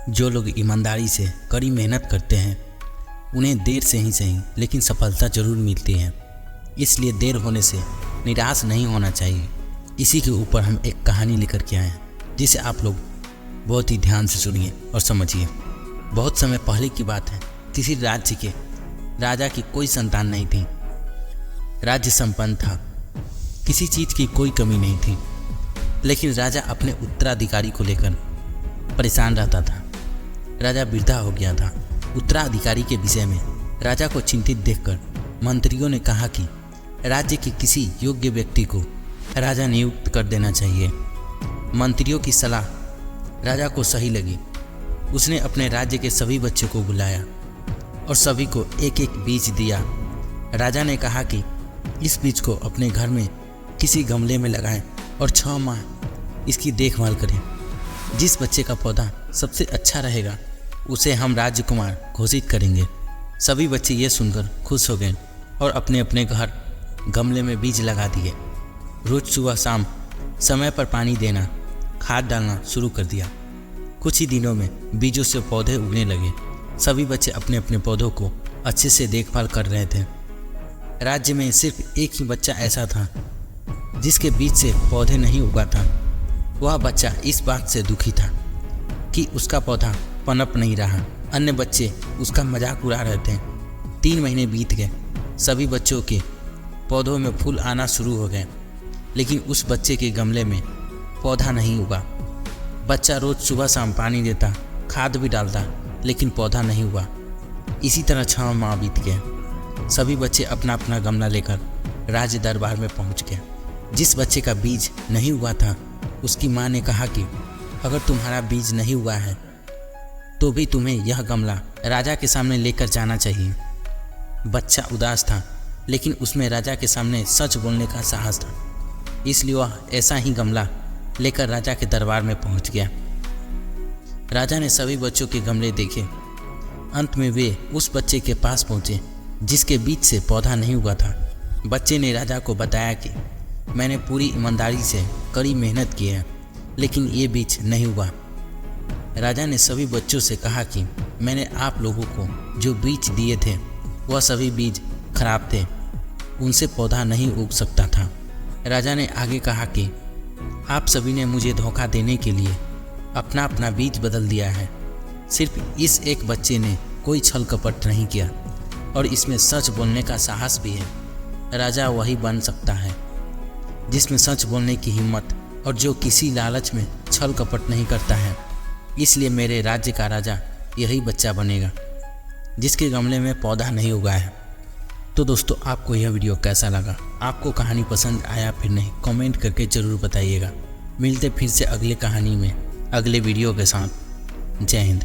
जो लोग ईमानदारी से कड़ी मेहनत करते हैं उन्हें देर से ही सही लेकिन सफलता जरूर मिलती है। इसलिए देर होने से निराश नहीं होना चाहिए। इसी के ऊपर हम एक कहानी लेकर के आए हैं जिसे आप लोग बहुत ही ध्यान से सुनिए और समझिए। बहुत समय पहले की बात है। किसी राज्य के राजा की कोई संतान नहीं थी। राज्य संपन्न था, किसी चीज़ की कोई कमी नहीं थी, लेकिन राजा अपने उत्तराधिकारी को लेकर परेशान रहता था। राजा वृद्धा हो गया था। उत्तराधिकारी के विषय में राजा को चिंतित देखकर मंत्रियों ने कहा कि राज्य के किसी योग्य व्यक्ति को राजा नियुक्त कर देना चाहिए। मंत्रियों की सलाह राजा को सही लगी। उसने अपने राज्य के सभी बच्चों को बुलाया और सभी को एक एक बीज दिया। राजा ने कहा कि इस बीज को अपने घर में किसी गमले में लगाएं और 6 माह इसकी देखभाल करें। जिस बच्चे का पौधा सबसे अच्छा रहेगा उसे हम राजकुमार घोषित करेंगे। सभी बच्चे ये सुनकर खुश हो गए और अपने अपने घर गमले में बीज लगा दिए। रोज सुबह शाम समय पर पानी देना, खाद डालना शुरू कर दिया। कुछ ही दिनों में बीजों से पौधे उगने लगे। सभी बच्चे अपने अपने पौधों को अच्छे से देखभाल कर रहे थे। राज्य में सिर्फ एक ही बच्चा ऐसा था जिसके बीज से पौधे नहीं उगा था। वह बच्चा इस बात से दुखी था कि उसका पौधा पनप नहीं रहा। अन्य बच्चे उसका मजाक उड़ा रहे थे। 3 महीने बीत गए। सभी बच्चों के पौधों में फूल आना शुरू हो गए, लेकिन उस बच्चे के गमले में पौधा नहीं उगा। बच्चा रोज सुबह शाम पानी देता, खाद भी डालता, लेकिन पौधा नहीं हुआ। इसी तरह 6 माह बीत गए। सभी बच्चे अपना अपना गमला लेकर राज दरबार में पहुंच गए। जिस बच्चे का बीज नहीं हुआ था उसकी माँ ने कहा कि अगर तुम्हारा बीज नहीं हुआ है तो भी तुम्हें यह गमला राजा के सामने लेकर जाना चाहिए। बच्चा उदास था, लेकिन उसमें राजा के सामने सच बोलने का साहस था। इसलिए वह ऐसा ही गमला लेकर राजा के दरबार में पहुंच गया। राजा ने सभी बच्चों के गमले देखे। अंत में वे उस बच्चे के पास पहुंचे जिसके बीज से पौधा नहीं हुआ था। बच्चे ने राजा को बताया कि मैंने पूरी ईमानदारी से कड़ी मेहनत की है, लेकिन ये बीज नहीं हुआ। राजा ने सभी बच्चों से कहा कि मैंने आप लोगों को जो बीज दिए थे वह सभी बीज खराब थे, उनसे पौधा नहीं उग सकता था। राजा ने आगे कहा कि आप सभी ने मुझे धोखा देने के लिए अपना अपना बीज बदल दिया है। सिर्फ इस एक बच्चे ने कोई छल कपट नहीं किया और इसमें सच बोलने का साहस भी है। राजा वही बन सकता है जिसमें सच बोलने की हिम्मत और जो किसी लालच में छल कपट नहीं करता है। इसलिए मेरे राज्य का राजा यही बच्चा बनेगा जिसके गमले में पौधा नहीं उगा है। तो दोस्तों, आपको यह वीडियो कैसा लगा? आपको कहानी पसंद आया फिर नहीं? कमेंट करके ज़रूर बताइएगा। मिलते फिर से अगले कहानी में अगले वीडियो के साथ। जय हिंद।